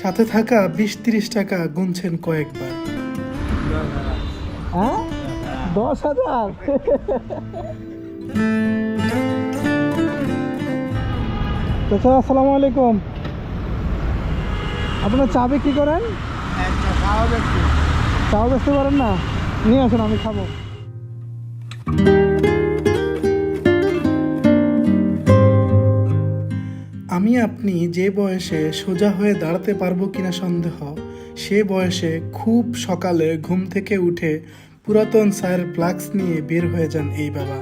সাথে থাকা 20-30 টাকা গুনছেন কয়েকবার। হ্যাঁ 10,000। চাচা আসসালামু আলাইকুম। আপনার চা বিক্রি করেন? চাও বেচতে পারেন না? নিয়ে আসুন, আমি খাবো। আমি আপনি যে বয়সে সোজা হয়ে দাঁড়াতে পারবো কিনা সন্দেহ, সে বয়সে খুব সকালে ঘুম থেকে উঠে পুরাতন চায়ের ফ্লাক্স নিয়ে বের হয়ে যান এই বাবা।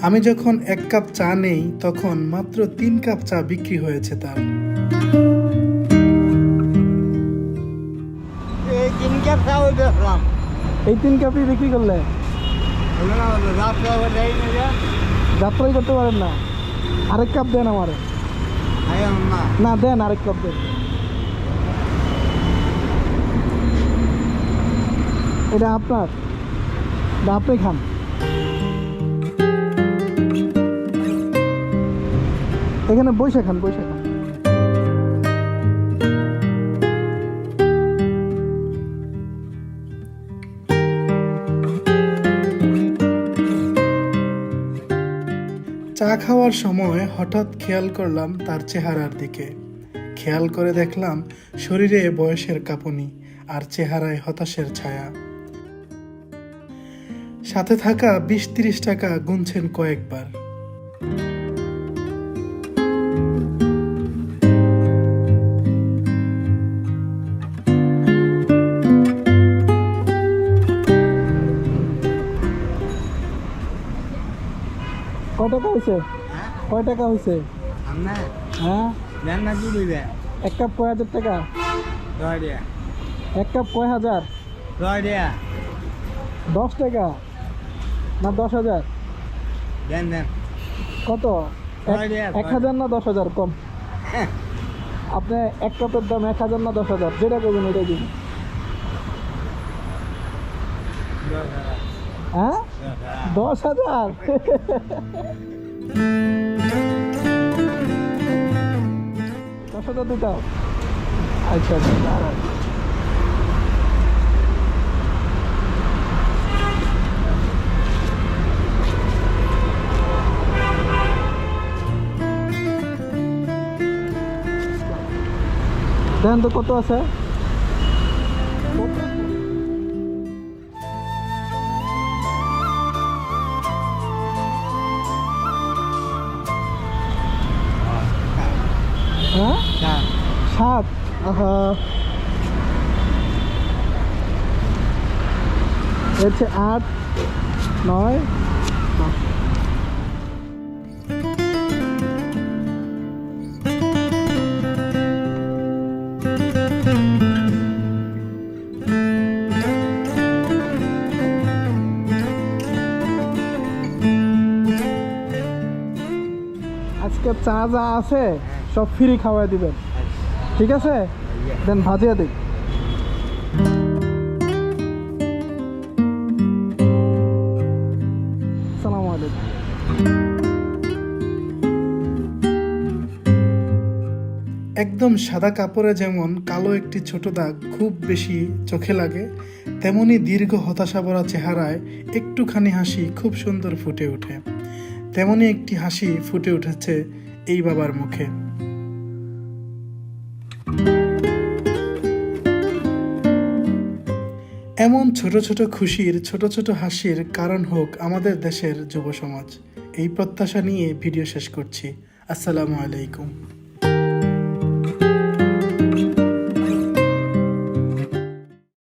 আমি যখন 1 কাপ চা নেই তখন মাত্র 3 কাপ চা বিক্রি হয়েছে তার। এই 3 কাপই বিক্রি করলে যাত্রাই করতে পারেন না? আরেক কাপ দেন আমারে। না দেন, আরেক কাপ দেন। এটা আপনার, আপনি খান। এখানে বসে খান, বসে খান। চা খাওয়ার সময় হঠাৎ খেয়াল করলাম তার চেহারার দিকে। খেয়াল করে দেখলাম শরীরে বয়সের কাঁপুনি আর চেহারায় হতাশের ছায়া। সাথে থাকা 20-30 টাকা গুনছেন কয়েকবার। কয় টাকা হয়েছে? কয় টাকা হয়েছে? হ্যাঁ 1 কাপ কয় হাজার টাকা? 1 কাপ কয় হাজার? 10 টাকা না 10,000? কত? 1,000 না 10,000? কম। আপনি 1 কাপের দাম 1,000 না 10,000? যেটা করবেন ওইটাই দিন। হ্যাঁ 10,000? দিতে। আচ্ছা আচ্ছা দেখেন তো কত আছে। হ্যাঁ 7। হচ্ছে 8, 9, 10। আজকে চা যা আছে সব ফ্রি খাওয়াই দিবেন, ঠিক আছে? দেন ভাজিয়া দিই। আসসালামু আলাইকুম। একদম সাদা কাপড়ে যেমন কালো একটি ছোট দাগ খুব বেশি চোখে লাগে, তেমনি দীর্ঘ হতাশা ভরা চেহারায় একটুখানি হাসি খুব সুন্দর ফুটে ওঠে। তেমনি একটি হাসি ফুটে উঠেছে এই বাবার মুখে। এমন ছোট ছোট খুশির, ছোট ছোট হাসির কারণ হোক আমাদের দেশের যুব সমাজ। এই প্রত্যাশা নিয়ে ভিডিও শেষ করছি। আসসালামু আলাইকুম।